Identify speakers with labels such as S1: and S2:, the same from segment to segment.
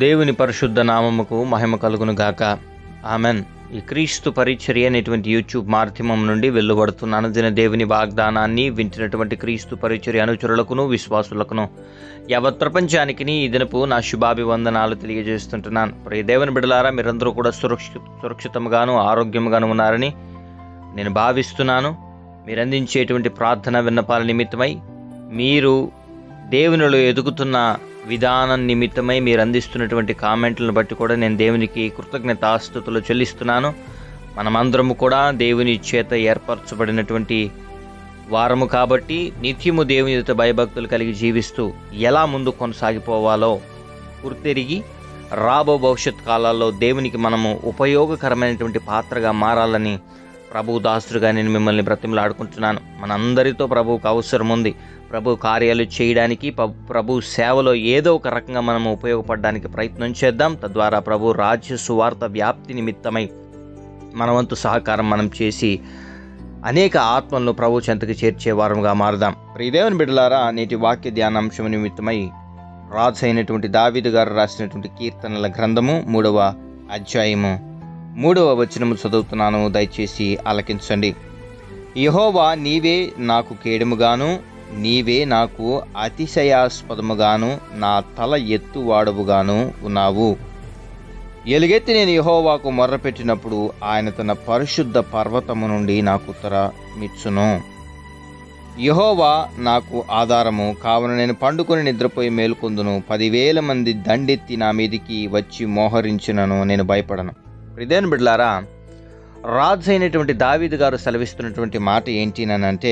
S1: దేవుని పరిశుద్ధ నామముకు మహిమ కలుగును గాక. ఆమెన్. ఈ క్రీస్తు పరిచర్య అనేటువంటి యూట్యూబ్ మాధ్యమం నుండి వెలువడుతున్న అనుదిన దేవుని వాగ్దానాన్ని వింటున్నటువంటి క్రీస్తు పరిచర్య అనుచరులకును విశ్వాసులకును యావత్ ప్రపంచానికి ఈ దినపు నా శుభాభివందనాలు తెలియజేస్తుంటున్నాను. ప్రియ దేవుని బిడ్డలారా, మీరందరూ కూడా సురక్షితంగాను ఆరోగ్యంగాను ఉన్నారని నేను భావిస్తున్నాను. మీరు అందించేటువంటి ప్రార్థన విన్నపాల నిమిత్తమై, మీరు దేవునిలో ఎదుగుతున్న విధానం నిమిత్తమై మీరు అందిస్తున్నటువంటి కామెంట్లను బట్టి కూడా నేను దేవునికి కృతజ్ఞతాస్తుతులు చెల్లిస్తున్నాను. మనమందరము కూడా దేవుని చేత ఏర్పరచబడినటువంటి వారము కాబట్టి నిత్యము దేవుని ఎదుట భయభక్తులు కలిగి జీవిస్తూ ఎలా ముందు కొనసాగిపోవాలో గుర్తెరిగి రాబో భవిష్యత్ కాలాల్లో దేవునికి మనము ఉపయోగకరమైనటువంటి పాత్రగా మారాలని ప్రభు దాసుడుగా నేను మిమ్మల్ని బ్రతిమలాడుకుంటున్నాను. మనందరితో ప్రభువుకు అవసరం ఉంది. ప్రభు కార్యాలు చేయడానికి, ప్రభు సేవలో ఏదో ఒక రకంగా మనము ఉపయోగపడడానికి ప్రయత్నం చేద్దాం. తద్వారా ప్రభు రాజ్య సువార్త వ్యాప్తి నిమిత్తమై మన వంతు సహకారం మనం చేసి అనేక ఆత్మలను ప్రభు చెంతకు చేర్చే వారముగా మారుదాం. ప్రియదేవుని బిడ్డలారా, నేటి వాక్య ధ్యానాంశం నిమిత్తమై రాజు అయినటువంటి దావీదు గారు రాసినటువంటి కీర్తనల గ్రంథము 3వ అధ్యాయము 3వ వచనము చదువుతున్నాను, దయచేసి ఆలకించండి. యెహోవా, నీవే నాకు కేడముగాను, నీవే నాకు అతిశయాస్పదముగాను, నా తల ఎత్తువాడవుగాను ఉన్నావు. ఎలుగెత్తి నేను యెహోవాకు మొర్రపెట్టినప్పుడు ఆయన తన పరిశుద్ధ పర్వతము నుండి నాకు ఉత్తరమిచ్చును. యెహోవా నాకు ఆధారము కావున నేను పండుకొని నిద్రపోయి మేలుకొందును. 10,000 మంది దండెత్తి నా మీదికి వచ్చి మోహరించినను నేను భయపడను. ప్రియదేవుని బిడ్డలారా, రాజు అయినటువంటి దావీదు గారు సెలవిస్తున్నటువంటి మాట ఏంటినంటే,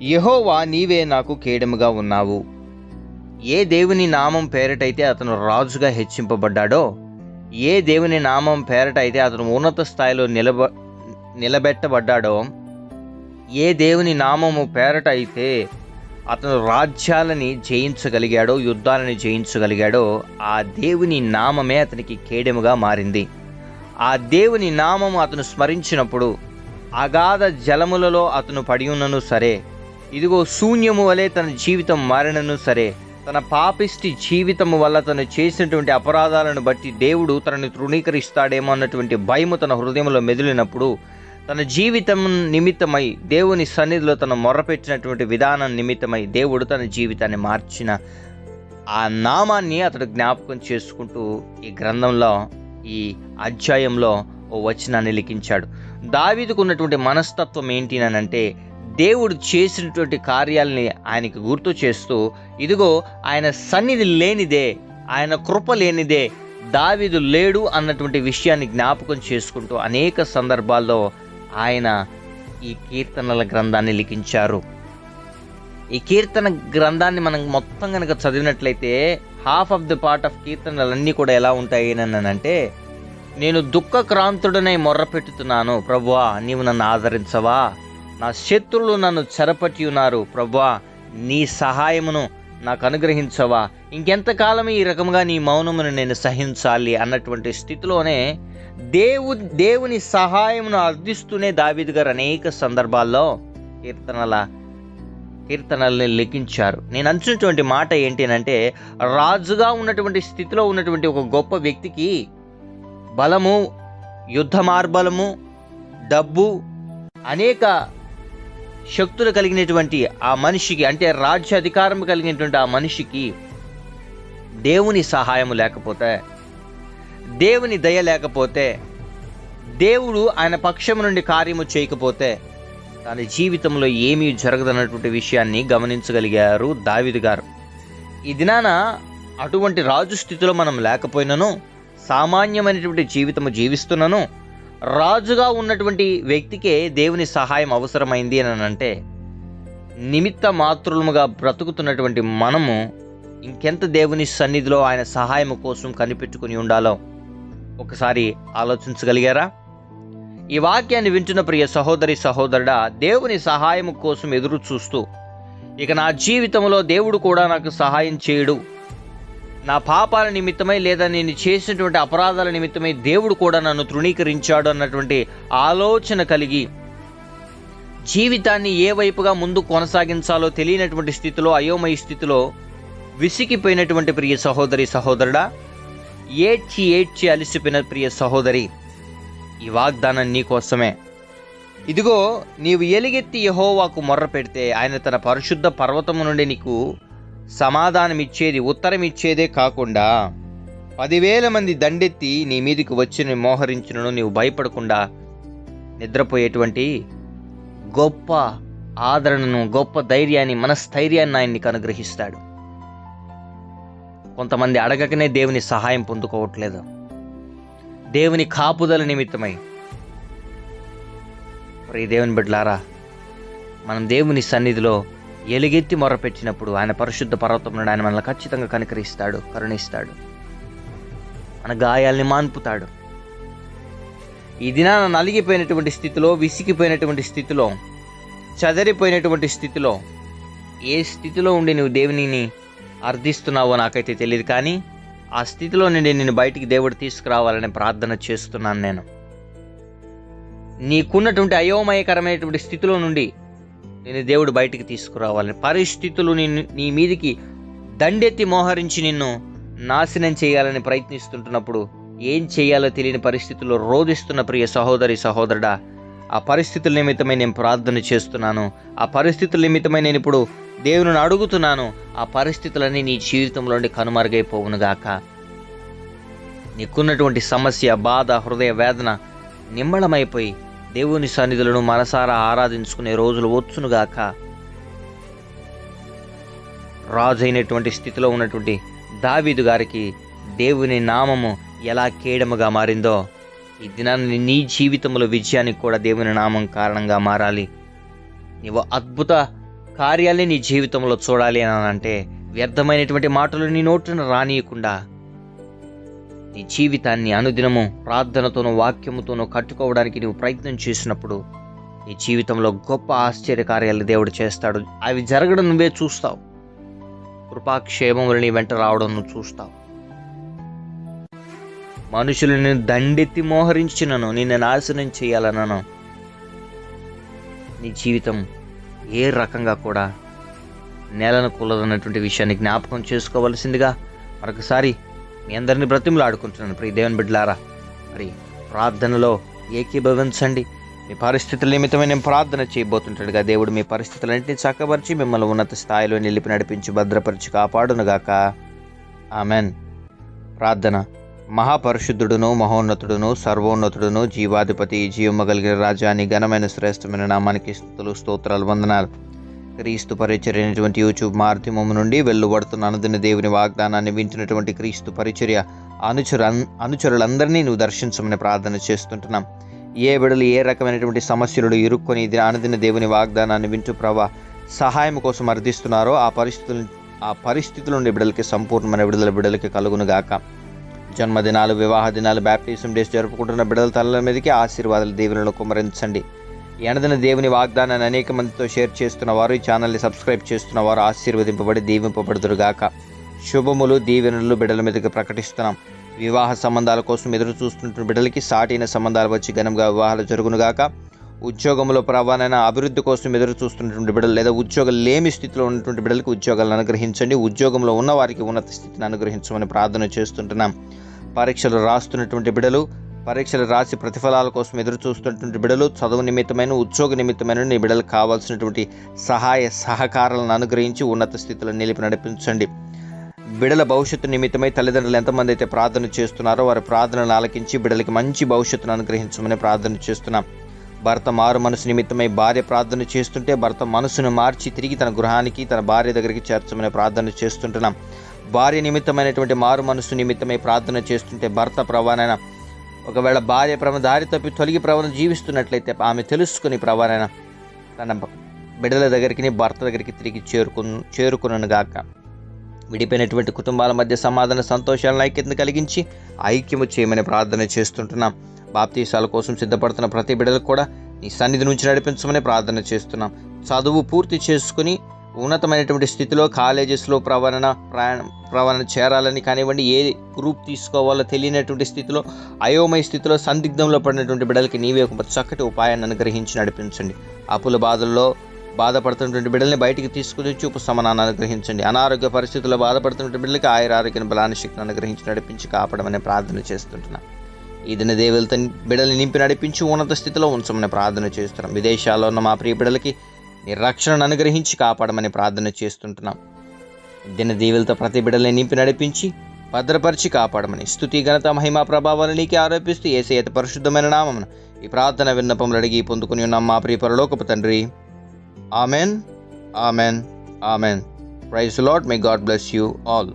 S1: యెహోవా, నీవే నాకు కేడముగా ఉన్నావు. ఏ దేవుని నామం పేరటైతే అతను రాజుగా హెచ్చింపబడ్డాడో, ఏ దేవుని నామం పేరటైతే అతను ఉన్నత స్థాయిలో నిలబెట్టబడ్డాడో, ఏ దేవుని నామము పేరట అయితే అతను రాజ్యాలని జయించగలిగాడో, యుద్ధాలని జయించగలిగాడో, ఆ దేవుని నామమే అతనికి కేడెముగా మారింది. ఆ దేవుని నామము అతను స్మరించినప్పుడు అగాధ జలములలో అతను పడి ఉన్నను సరే, ఇదిగో శూన్యము వలె తన జీవితం మారినను సరే, తన పాపిష్టి జీవితము వల్ల తను చేసినటువంటి అపరాధాలను బట్టి దేవుడు తనని తృణీకరిస్తాడేమో అన్నటువంటి భయము తన హృదయంలో మెదిలినప్పుడు, తన జీవితం నిమిత్తమై దేవుని సన్నిధిలో తను మొర్రపెట్టినటువంటి విధానం నిమిత్తమై దేవుడు తన జీవితాన్ని మార్చిన ఆ నామాన్ని అతడు జ్ఞాపకం చేసుకుంటూ ఈ గ్రంథంలో, ఈ అధ్యాయంలో ఓ వచనాన్ని లిఖించాడు. దావీదుకు ఉన్నటువంటి మనస్తత్వం ఏంటి అనంటే, దేవుడు చేసినటువంటి కార్యాలని ఆయనకి గుర్తు చేస్తూ, ఇదిగో ఆయన సన్నిధి లేనిదే, ఆయన కృప లేనిదే దావీదు లేడు అన్నటువంటి విషయాన్ని జ్ఞాపకం చేసుకుంటూ అనేక సందర్భాల్లో ఆయన ఈ కీర్తనల గ్రంథాన్ని లిఖించారు. ఈ కీర్తన గ్రంథాన్ని మనం మొత్తం కనుక చదివినట్లయితే half of the part of కీర్తనలన్నీ కూడా ఎలా ఉంటాయి అంటే, నేను దుఃఖక్రాంతుడనై మొర్రపెట్టుతున్నాను, ప్రభువా నీవు నన్ను ఆదరించవా, నా శత్రువులు నన్ను చెరపట్టి ఉన్నారు, ప్రభువా నీ సహాయమును నాకు అనుగ్రహించవా, ఇంకెంతకాలం ఈ రకంగా నీ మౌనమును నేను సహించాలి అన్నటువంటి స్థితిలోనే దేవుని సహాయమును అర్థిస్తూనే దావీదు గారు అనేక సందర్భాల్లో కీర్తనల్ని లిఖించారు. నేను అంటున్నటువంటి మాట ఏంటి అంటే, రాజుగా ఉన్నటువంటి స్థితిలో ఉన్నటువంటి ఒక గొప్ప వ్యక్తికి బలము, యుద్ధ మార్బలము, డబ్బు, అనేక శక్తులు కలిగినటువంటి ఆ మనిషికి, అంటే రాజ్య అధికారం కలిగినటువంటి ఆ మనిషికి దేవుని సహాయం లేకపోతే, దేవుని దయ లేకపోతే, దేవుడు ఆయన పక్షము నుండి కార్యము చేయకపోతే తన జీవితంలో ఏమీ జరగదన్నటువంటి విషయాన్ని గమనించగలిగారు దావీదు గారు. ఈ దినాన అటువంటి రాజు స్థితిలో మనం లేకపోయినను, సామాన్యమైనటువంటి జీవితము జీవిస్తున్నాను, రాజుగా ఉన్నటువంటి వ్యక్తికే దేవుని సహాయం అవసరమైంది అని అంటే, నిమిత్త మాత్రులముగా బ్రతుకుతున్నటువంటి మనము ఇంకెంత దేవుని సన్నిధిలో ఆయన సహాయం కోసం కనిపెట్టుకుని ఉండాలో ఒకసారి ఆలోచించగలిగారా? ఈ వాక్యాన్ని వింటున్న ప్రియ సహోదరి సహోదరుడా, దేవుని సహాయం కోసం ఎదురు చూస్తూ, ఇక నా జీవితంలో దేవుడు కూడా నాకు సహాయం చేయడు, నా పాపాల నిమిత్తమై లేదా నేను చేసినటువంటి అపరాధాల నిమిత్తమై దేవుడు కూడా నన్ను తృణీకరించాడు అన్నటువంటి ఆలోచన కలిగి జీవితాన్ని ఏ వైపుగా ముందు కొనసాగించాలో తెలియనటువంటి స్థితిలో, అయోమయ స్థితిలో విసిగిపోయినటువంటి ప్రియ సహోదరి సహోదరుడా, ఏడ్చి ఏడ్చి అలిసిపోయిన ప్రియ సహోదరి, ఈ వాగ్దానం నీకోసమే. ఇదిగో, నీవు ఎలుగెత్తి యెహోవాకు మొర్ర పెడితే ఆయన తన పరిశుద్ధ పర్వతము నుండి నీకు సమాధానమిచ్చేది, ఉత్తరమిచ్చేదే కాకుండా 10,000 మంది దండెత్తి నీ మీదికి వచ్చి మోహరించును, నీవు భయపడకుండా నిద్రపోయేటువంటి గొప్ప ఆదరణను, గొప్ప ధైర్యాన్ని, మనస్థైర్యాన్ని ఆయన నీకు అనుగ్రహిస్తాడు. కొంతమంది అడగకనే దేవుని సహాయం పొందుకోవట్లేదు. దేవుని కాపుదల నిమిత్తమై ప్రియ దేవుని బిడ్డలారా, మనం దేవుని సన్నిధిలో ఎలుగెత్తి మొరపెట్టినప్పుడు ఆయన పరిశుద్ధ పర్వతం నుండి ఆయన మనల్ని ఖచ్చితంగా కనికరిస్తాడు, కరుణిస్తాడు, మన గాయాల్ని మాన్పుతాడు. ఈ దినాన నలిగిపోయినటువంటి స్థితిలో, విసిగిపోయినటువంటి స్థితిలో, చదరిపోయినటువంటి స్థితిలో, ఏ స్థితిలో ఉండి నువ్వు దేవునిని అర్థిస్తున్నావో నాకైతే తెలియదు, కానీ ఆ స్థితిలో నుండి నేను బయటికి దేవుడు తీసుకురావాలని ప్రార్థన చేస్తున్నాను. నీకున్నటువంటి అయోమయకరమైనటువంటి స్థితిలో నుండి నేను దేవుడు బయటికి తీసుకురావాలని, పరిస్థితులు నీ మీదికి దండెత్తి మోహరించి నిన్ను నాశనం చేయాలని ప్రయత్నిస్తుంటున్నప్పుడు, ఏం చేయాలో తెలియని పరిస్థితుల్లో రోధిస్తున్న ప్రియ సహోదరి సహోదరుడా, ఆ పరిస్థితుల నిమిత్తమై నేను ప్రార్థన చేస్తున్నాను. ఆ పరిస్థితుల నిమిత్తమై నేను ఇప్పుడు దేవుని అడుగుతున్నాను. ఆ పరిస్థితులన్నీ నీ జీవితంలో కనుమరుగైపోవునుగాక. నీకున్నటువంటి సమస్య, బాధ, హృదయ వేదన నిమ్మళమైపోయి దేవుని సన్నిధులను మనసారా ఆరాధించుకునే రోజులు వచ్చునుగాక. రాజు అయినటువంటి స్థితిలో ఉన్నటువంటి దావీదు గారికి దేవుని నామము ఎలా కేడముగా మారిందో, ఈ దినాన్ని నీ జీవితంలో విజయానికి కూడా దేవుని నామం కారణంగా మారాలి. నీవు అద్భుత కార్యాలని నీ జీవితంలో చూడాలి అని అంటే, వ్యర్థమైనటువంటి మాటలు నీ నోటును రానియకుండా నీ జీవితాన్ని అనుదినము ప్రార్థనతోనూ వాక్యముతోనూ కట్టుకోవడానికి నువ్వు ప్రయత్నం చేసినప్పుడు నీ జీవితంలో గొప్ప ఆశ్చర్యకార్యాలు దేవుడు చేస్తాడు. అవి జరగడం నువ్వే చూస్తావు. కృపాక్షేమములు నీ వెంట రావడం నువ్వు చూస్తావు. మనుషులను దండెత్తి మోహరించినను, నిన్ను నాశనం చేయాలనను, నీ జీవితం ఏ రకంగా కూడా నేలను కూలదన్నటువంటి విషయాన్ని జ్ఞాపకం చేసుకోవలసిందిగా మరొకసారి మీ అందరినీ బ్రతిమలాడుకుంటున్నాను. ప్రియ దేవుని బిడ్డలారా, మరి ప్రార్థనలో ఏకీభవించండి. మీ పరిస్థితుల నిమిత్తమే నేను ప్రార్థన చేయబోతుంటాడుగా దేవుడు మీ పరిస్థితులన్నింటినీ చక్కబరిచి మిమ్మల్ని ఉన్నత స్థాయిలో నిలిపి నడిపించి భద్రపరిచి కాపాడునుగాక. ఆమెన్. ప్రార్థన. మహాపరిశుద్ధుడును, మహోన్నతుడును, సర్వోన్నతుడును, జీవాధిపతి, జీవమగలిగిన రాజాని ఘనమైన శ్రేష్టమైన నామానికి స్తుతులు, స్తోత్రాలు, వందనాలు. క్రీస్తు పరిచర్యటువంటి యూట్యూబ్ మాధ్యమం నుండి వెలువడుతున్న అనుదిన దేవుని వాగ్దానాన్ని వింటున్నటువంటి క్రీస్తు పరిచర్య అనుచరులందరినీ నువ్వు దర్శించమని ప్రార్థన చేస్తుంటున్నాం. ఏ బిడలు ఏ రకమైనటువంటి సమస్యలు ఇరుక్కొని అనుదిన దేవుని వాగ్దానాన్ని వింటూ ప్రభా సహాయం కోసం అర్థిస్తున్నారో ఆ పరిస్థితుల నుండి బిడలకి సంపూర్ణమైన బిడలకి కలుగునుగాక. జన్మదినాలు, వివాహ దినాలు, బ్యాప్టిజం డేస్ జరుపుకుంటున్న బిడల తలల మీదకి ఆశీర్వాదాలు, దీవెనలు కుమ్మరించండి. ఈ అనుదిన దేవుని వాగ్దానాన్ని అనేక మందితో షేర్ చేస్తున్న వారు, ఈ ఛానల్ని సబ్స్క్రైబ్ చేస్తున్న వారు ఆశీర్వదింపబడి దీవింపబడుదురుగాక. శుభములు, దీవెనలు బిడల మీదకి ప్రకటిస్తున్నాం. వివాహ సంబంధాల కోసం ఎదురు చూస్తున్న బిడ్డలకి సాటైన సంబంధాలు వచ్చి ఘనంగా వివాహాలు జరుగునుగాక. ఉద్యోగంలో ప్రవాణైన అభివృద్ధి కోసం ఎదురు చూస్తున్నటువంటి బిడ్డలు లేదా ఉద్యోగం లేమి స్థితిలో ఉన్నటువంటి బిడ్డలకి ఉద్యోగాలను అనుగ్రహించండి. ఉద్యోగంలో ఉన్న వారికి ఉన్నత స్థితిని అనుగ్రహించమని ప్రార్థన చేస్తుంటున్నాం. పరీక్షలు రాస్తున్నటువంటి బిడ్డలు, పరీక్షలు రాసి ప్రతిఫలాల కోసం ఎదురు చూస్తున్నటువంటి బిడ్డలు, చదువు నిమిత్తమైన, ఉద్యోగ నిమిత్తమైన నీ బిడ్డలకు కావాల్సినటువంటి సహాయ సహకారాలను అనుగ్రహించి ఉన్నత స్థితిలో నిలిపి నడిపించండి. బిడల భవిష్యత్తు నిమిత్తమై తల్లిదండ్రులు ఎంతమంది అయితే ప్రార్థన చేస్తున్నారో వారి ప్రార్థనలు ఆలకించి బిడ్డలకి మంచి భవిష్యత్తును అనుగ్రహించమని ప్రార్థన చేస్తున్నాం. భర్త మారు మనసు నిమిత్తమై భార్య ప్రార్థన చేస్తుంటే భర్త మనసును మార్చి తిరిగి తన గృహానికి, తన భార్య దగ్గరికి చేర్చమని ప్రార్థన చేస్తుంటున్నాం. భార్య నిమిత్తమైనటువంటి మారు మనసు నిమిత్తమై ప్రార్థన చేస్తుంటే భర్త ప్రవాణైన ఒకవేళ భార్య దారి తప్పి తొలగి ప్రవణ జీవిస్తున్నట్లయితే ఆమె తెలుసుకుని ప్రవాణైన తన బిడ్డల దగ్గరికి, భర్త దగ్గరికి తిరిగి చేరుకునుగాక. విడిపోయినటువంటి కుటుంబాల మధ్య సమాధాన, సంతోషాలను, ఐక్యతను కలిగించి ఐక్యము చేయమని ప్రార్థన చేస్తుంటున్నాం. బాప్తీసాల కోసం సిద్ధపడుతున్న ప్రతి బిడ్డలకు కూడా నీ సన్నిధి నుంచి నడిపించమని ప్రార్థన చేస్తున్నాం. చదువు పూర్తి చేసుకుని ఉన్నతమైనటువంటి స్థితిలో కాలేజెస్లో ప్రవణన చేరాలని కానివ్వండి, ఏ గ్రూప్ తీసుకోవాలో తెలియనటువంటి స్థితిలో, అయోమయ స్థితిలో, సందిగ్ధంలో పడినటువంటి బిడ్డలకి నీవే ఒక చక్కటి ఉపాయాన్ని అనుగ్రహించి నడిపించండి. అప్పుల బాధల్లో బాధపడుతున్నటువంటి బిడ్డల్ని బయటికి తీసుకుని వచ్చి ఉపశమనాన్ని అనుగ్రహించండి. అనారోగ్య పరిస్థితుల్లో బాధపడుతున్నటువంటి బిడ్డలకి ఆయురారోగ్యం, బలాన్ని, శక్తిని అనుగ్రహించి నడిపించి కాపాడమని ప్రార్థన చేస్తుంటున్నాం. ఈ దిన దేవులతో బిడ్డల్ని నింపి నడిపించి ఉన్నత స్థితిలో ఉంచమని ప్రార్థన చేస్తున్నాం. విదేశాల్లో ఉన్న మా ప్రియ బిడ్డలకి నీ రక్షణను అనుగ్రహించి కాపాడమని ప్రార్థన చేస్తుంటున్నాం. దిన దీవులతో ప్రతి బిడ్డల్ని నింపి నడిపించి భద్రపరిచి కాపాడమని స్తుతి, ఘనత, మహిమ, ప్రభావాలు నీకే ఆరోపిస్తూ యేసయ్య అతి పరిశుద్ధమైన నామమున ఈ ప్రార్థన విన్నపములు అడిగి పొందుకుని ఉన్నాం మా ప్రియ పరలోకపు తండ్రి. Amen, amen, amen. Praise the Lord. May God bless you all.